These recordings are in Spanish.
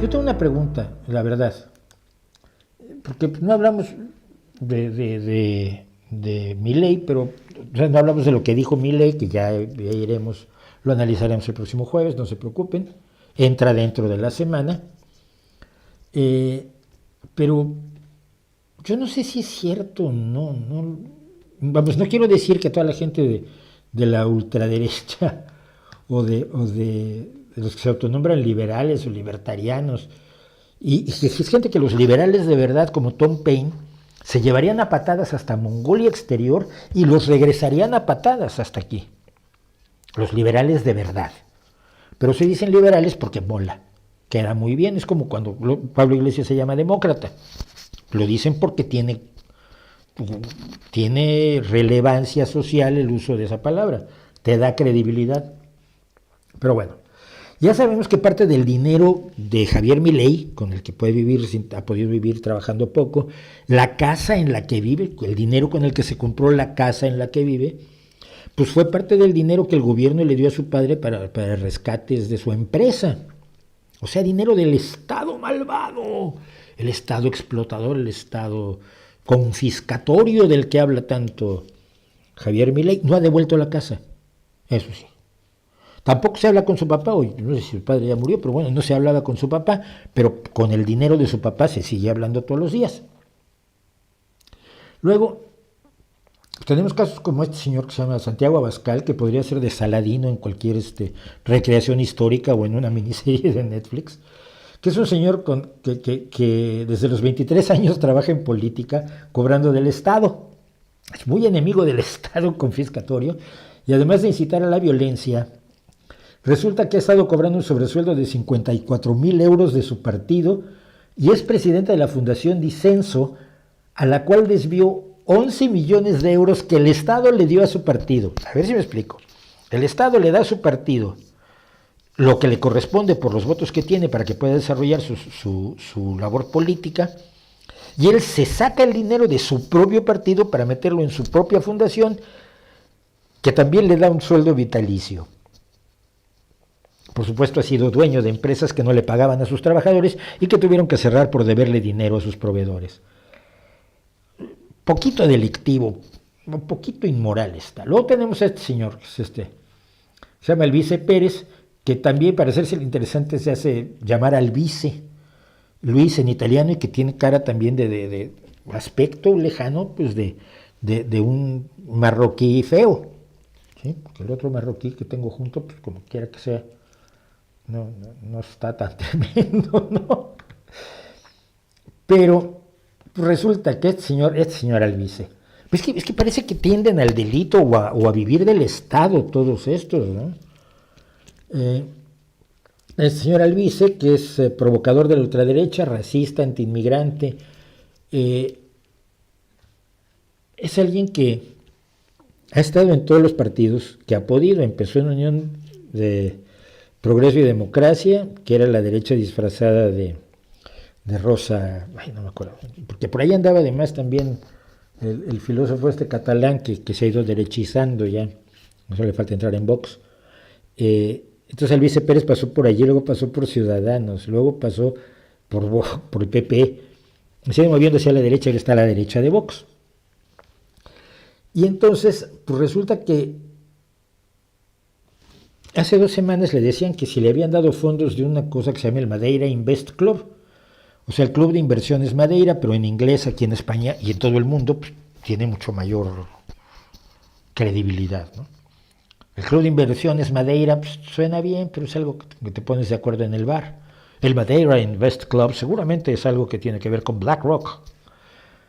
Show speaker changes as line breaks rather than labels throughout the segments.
Yo tengo una pregunta, la verdad, porque no hablamos de Milei, pero o sea, no hablamos de lo que dijo Milei, que ya iremos, lo analizaremos el próximo jueves, no se preocupen, entra dentro de la semana, eh, pero yo no sé si es cierto o no, vamos, no quiero decir que toda la gente de la ultraderecha de los que se autonombran liberales o libertarianos, y que es gente que los liberales de verdad, como Tom Paine, se llevarían a patadas hasta Mongolia Exterior y los regresarían a patadas hasta aquí. Los liberales de verdad. Pero se dicen liberales porque mola. Queda muy bien. Es como cuando Pablo Iglesias se llama demócrata. Lo dicen porque tiene relevancia social el uso de esa palabra. Te da credibilidad. Pero bueno, ya sabemos que parte del dinero de Javier Milei, con el que puede vivir, ha podido vivir trabajando poco, la casa en la que vive, el dinero con el que se compró la casa en la que vive, pues fue parte del dinero que el gobierno le dio a su padre para rescates de su empresa. O sea, dinero del Estado malvado, el Estado explotador, el Estado confiscatorio del que habla tanto Javier Milei. No ha devuelto la casa, eso sí. Tampoco se habla con su papá, hoy no sé si su padre ya murió, pero bueno, no se hablaba con su papá, pero con el dinero de su papá se sigue hablando todos los días. Luego, tenemos casos como este señor que se llama Santiago Abascal, que podría ser de Saladino en cualquier recreación histórica o en una miniserie de Netflix, que es un señor que desde los 23 años trabaja en política cobrando del Estado. Es muy enemigo del Estado confiscatorio y además de incitar a la violencia, resulta que ha estado cobrando un sobresueldo de 54,000 euros de su partido y es presidenta de la Fundación Disenso, a la cual desvió 11 millones de euros que el Estado le dio a su partido. A ver si me explico. El Estado le da a su partido lo que le corresponde por los votos que tiene para que pueda desarrollar su labor política, y él se saca el dinero de su propio partido para meterlo en su propia fundación, que también le da un sueldo vitalicio. Por supuesto, ha sido dueño de empresas que no le pagaban a sus trabajadores y que tuvieron que cerrar por deberle dinero a sus proveedores. Poquito delictivo, un poquito inmoral está. Luego tenemos a este señor, que es se llama Alvise Pérez, que también para hacerse el interesante se hace llamar Alvise, Luis en italiano, y que tiene cara también de aspecto lejano, pues de un marroquí feo. ¿Sí? Porque el otro marroquí que tengo junto, pues como quiera que sea, no está tan tremendo, ¿no? Pero resulta que este señor Alvise, pues es que parece que tienden al delito o a vivir del Estado todos estos, ¿no? El señor Alvise, que es provocador de la ultraderecha, racista, antiinmigrante, es alguien que ha estado en todos los partidos que ha podido. Empezó en Unión de Progreso y Democracia, que era la derecha disfrazada de Rosa, no me acuerdo, porque por ahí andaba además también el filósofo catalán que se ha ido derechizando ya, no solo le falta entrar en Vox. Entonces Alvise Pérez pasó por allí, luego pasó por Ciudadanos, luego pasó por el PP, sigue moviendo hacia la derecha, que está a la derecha de Vox. Y entonces, pues resulta que hace 2 semanas le decían que si le habían dado fondos de una cosa que se llama el Madeira Invest Club, o sea, el Club de Inversiones Madeira, pero en inglés aquí en España y en todo el mundo, pues, tiene mucho mayor credibilidad, ¿no? El Club de Inversiones Madeira, pues, suena bien, pero es algo que te pones de acuerdo en el bar. El Madeira Invest Club seguramente es algo que tiene que ver con BlackRock.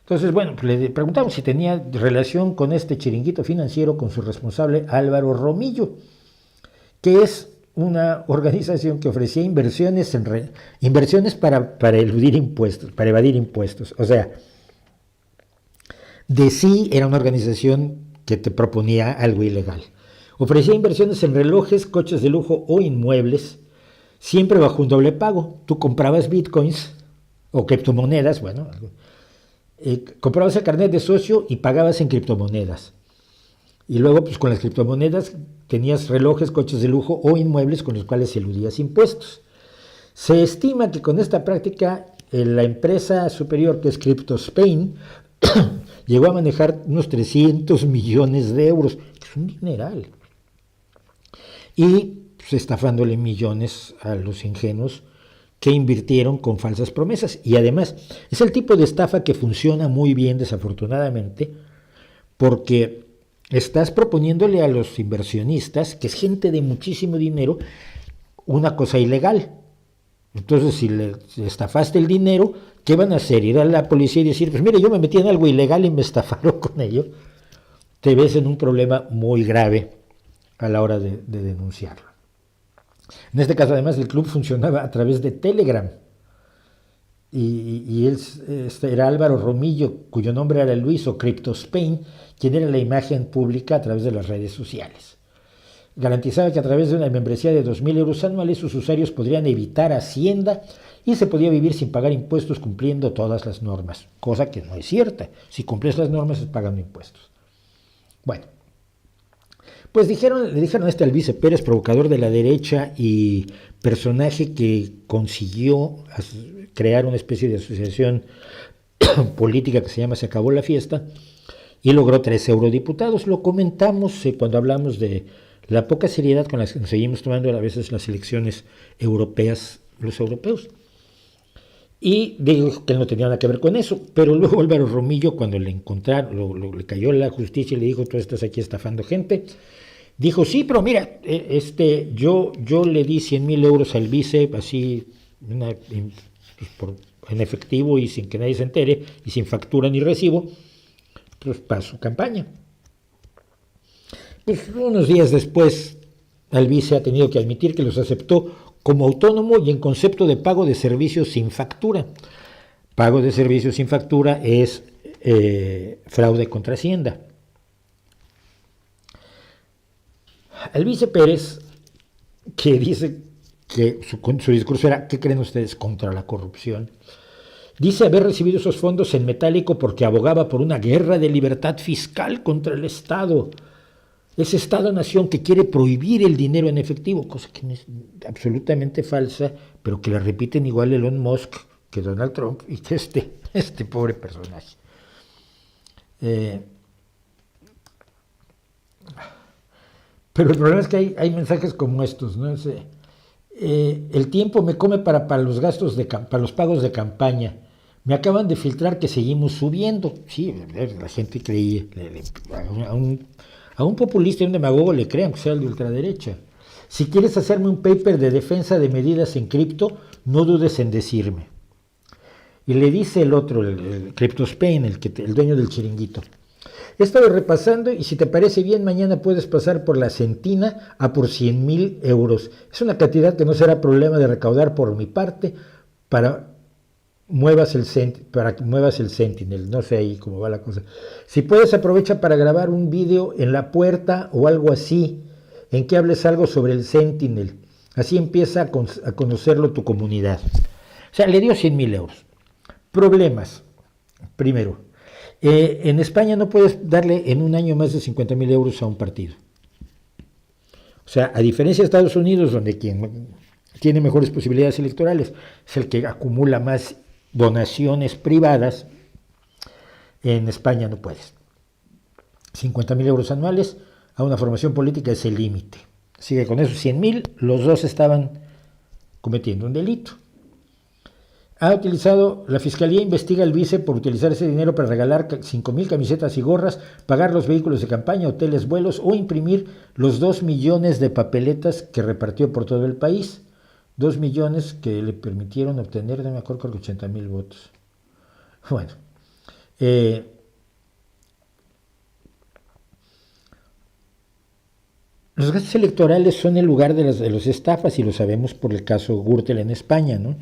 Entonces, bueno, pues le preguntamos si tenía relación con este chiringuito financiero con su responsable Álvaro Romillo, que es una organización que ofrecía inversiones para eludir impuestos, para evadir impuestos. O sea, de sí era una organización que te proponía algo ilegal. Ofrecía inversiones en relojes, coches de lujo o inmuebles, siempre bajo un doble pago. Tú comprabas bitcoins o criptomonedas, bueno, comprabas el carnet de socio y pagabas en criptomonedas. Y luego, pues con las criptomonedas tenías relojes, coches de lujo o inmuebles con los cuales eludías impuestos. Se estima que con esta práctica la empresa superior, que es CryptoSpain, llegó a manejar unos 300 millones de euros, que es un dineral, y pues, estafándole millones a los ingenuos que invirtieron con falsas promesas. Y además es el tipo de estafa que funciona muy bien, desafortunadamente, porque estás proponiéndole a los inversionistas, que es gente de muchísimo dinero, una cosa ilegal. Entonces, si le estafaste el dinero, ¿qué van a hacer? Ir a la policía y decir, pues mire, yo me metí en algo ilegal y me estafaron con ello. Te ves en un problema muy grave a la hora de denunciarlo. En este caso, además, el club funcionaba a través de Telegram. Y él era Álvaro Romillo, cuyo nombre era Luis, o CryptoSpain, quien era la imagen pública a través de las redes sociales. Garantizaba que a través de una membresía de 2.000 euros anuales sus usuarios podrían evitar Hacienda y se podía vivir sin pagar impuestos cumpliendo todas las normas, cosa que no es cierta. Si cumples las normas es pagando impuestos. Bueno, pues le dijeron a Alvise Pérez, provocador de la derecha y personaje que consiguió crear una especie de asociación política que se llama Se Acabó la Fiesta, y logró 3 eurodiputados. Lo comentamos cuando hablamos de la poca seriedad con la que nos seguimos tomando a veces las elecciones europeas, los europeos. Y dijo que él no tenía nada que ver con eso, pero luego Álvaro Romillo, cuando le encontraron, le cayó la justicia y le dijo, tú estás aquí estafando gente, dijo, sí, pero mira, yo le di 100.000 euros al vice, así, en efectivo y sin que nadie se entere, y sin factura ni recibo, pues para su campaña. Pues unos días después, Alvise ha tenido que admitir que los aceptó como autónomo y en concepto de pago de servicios sin factura. Pago de servicios sin factura es fraude contra Hacienda. Alvise Pérez, que dice que su discurso era, ¿qué creen ustedes contra la corrupción? Dice haber recibido esos fondos en metálico porque abogaba por una guerra de libertad fiscal contra el Estado. Ese Estado-nación que quiere prohibir el dinero en efectivo, cosa que es absolutamente falsa, pero que la repiten igual Elon Musk que Donald Trump y que este pobre personaje. Pero el problema es que hay mensajes como estos, ¿no? El tiempo me come para los gastos para los pagos de campaña. Me acaban de filtrar que seguimos subiendo. Sí, la gente creía. A un populista y un demagogo le crean, que sea el de ultraderecha. Si quieres hacerme un paper de defensa de medidas en cripto, no dudes en decirme. Y le dice el otro, el CryptoSpain, el dueño del chiringuito. He estado repasando y si te parece bien, mañana puedes pasar por la Centina a por 100.000 euros. Es una cantidad que no será problema de recaudar por mi parte para que muevas el Sentinel. No sé ahí cómo va la cosa. Si puedes, aprovecha para grabar un vídeo en la puerta o algo así, en que hables algo sobre el Sentinel. Así empieza a conocerlo tu comunidad. O sea, le dio 100.000 euros. Problemas. Primero, en España no puedes darle en un año más de 50.000 euros a un partido. O sea, a diferencia de Estados Unidos, donde quien tiene mejores posibilidades electorales es el que acumula más donaciones privadas, en España no puedes. 50.000 euros anuales a una formación política es el límite. Así que con esos 100.000, los dos estaban cometiendo un delito. La Fiscalía investiga al vice por utilizar ese dinero para regalar 5.000 camisetas y gorras, pagar los vehículos de campaña, hoteles, vuelos o imprimir los 2 millones de papeletas que repartió por todo el país. 2 millones que le permitieron obtener, no me acuerdo, 80.000 votos. Bueno, los gastos electorales son el lugar de los estafas y lo sabemos por el caso Gürtel en España, ¿no?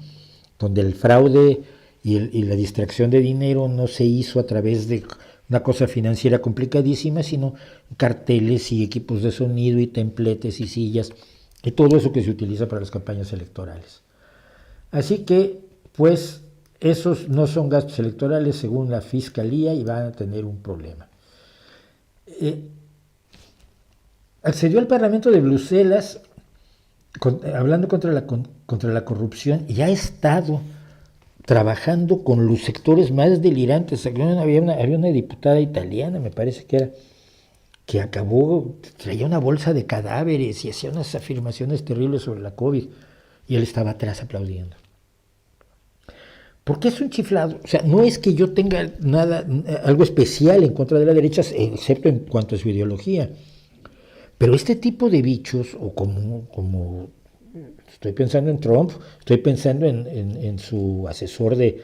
Donde el fraude y la distracción de dinero no se hizo a través de una cosa financiera complicadísima, sino carteles y equipos de sonido y templetes y sillas y todo eso que se utiliza para las campañas electorales. Así que, pues, esos no son gastos electorales según la Fiscalía y van a tener un problema. Accedió al Parlamento de Bruselas hablando contra la corrupción, y ha estado trabajando con los sectores más delirantes. Había una diputada italiana, me parece que era, que acabó, traía una bolsa de cadáveres y hacía unas afirmaciones terribles sobre la COVID, y él estaba atrás aplaudiendo. Porque es un chiflado. O sea, no es que yo tenga nada, algo especial en contra de la derecha, excepto en cuanto a su ideología. Pero este tipo de bichos, o como estoy pensando en Trump, estoy pensando en su asesor de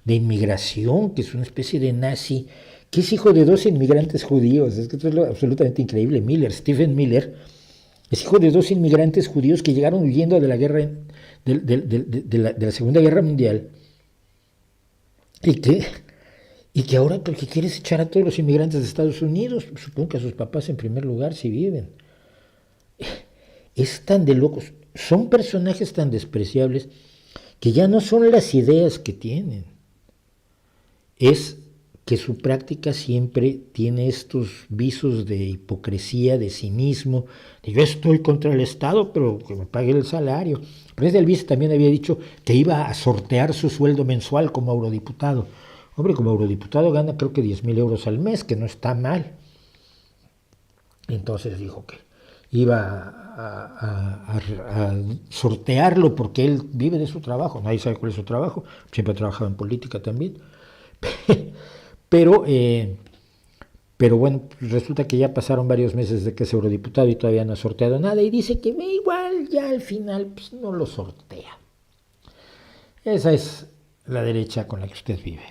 inmigración, que es una especie de nazi, que es hijo de dos inmigrantes judíos. Es que esto es absolutamente increíble. Stephen Miller, es hijo de dos inmigrantes judíos que llegaron huyendo de la guerra, de la Segunda Guerra Mundial, y que ahora porque quieres echar a todos los inmigrantes de Estados Unidos, supongo que a sus papás en primer lugar si viven. Es tan de locos, son personajes tan despreciables que ya no son las ideas que tienen, es que su práctica siempre tiene estos visos de hipocresía, de cinismo, de yo estoy contra el Estado, pero que me pague el salario. Pero Albizu también había dicho que iba a sortear su sueldo mensual como eurodiputado. Hombre, como eurodiputado gana creo que 10,000 euros al mes, que no está mal. Entonces dijo que iba a sortearlo porque él vive de su trabajo. Nadie sabe cuál es su trabajo. Siempre ha trabajado en política también. Pero bueno, resulta que ya pasaron varios meses de que es eurodiputado y todavía no ha sorteado nada, y dice que igual ya al final pues, no lo sortea. Esa es la derecha con la que usted vive.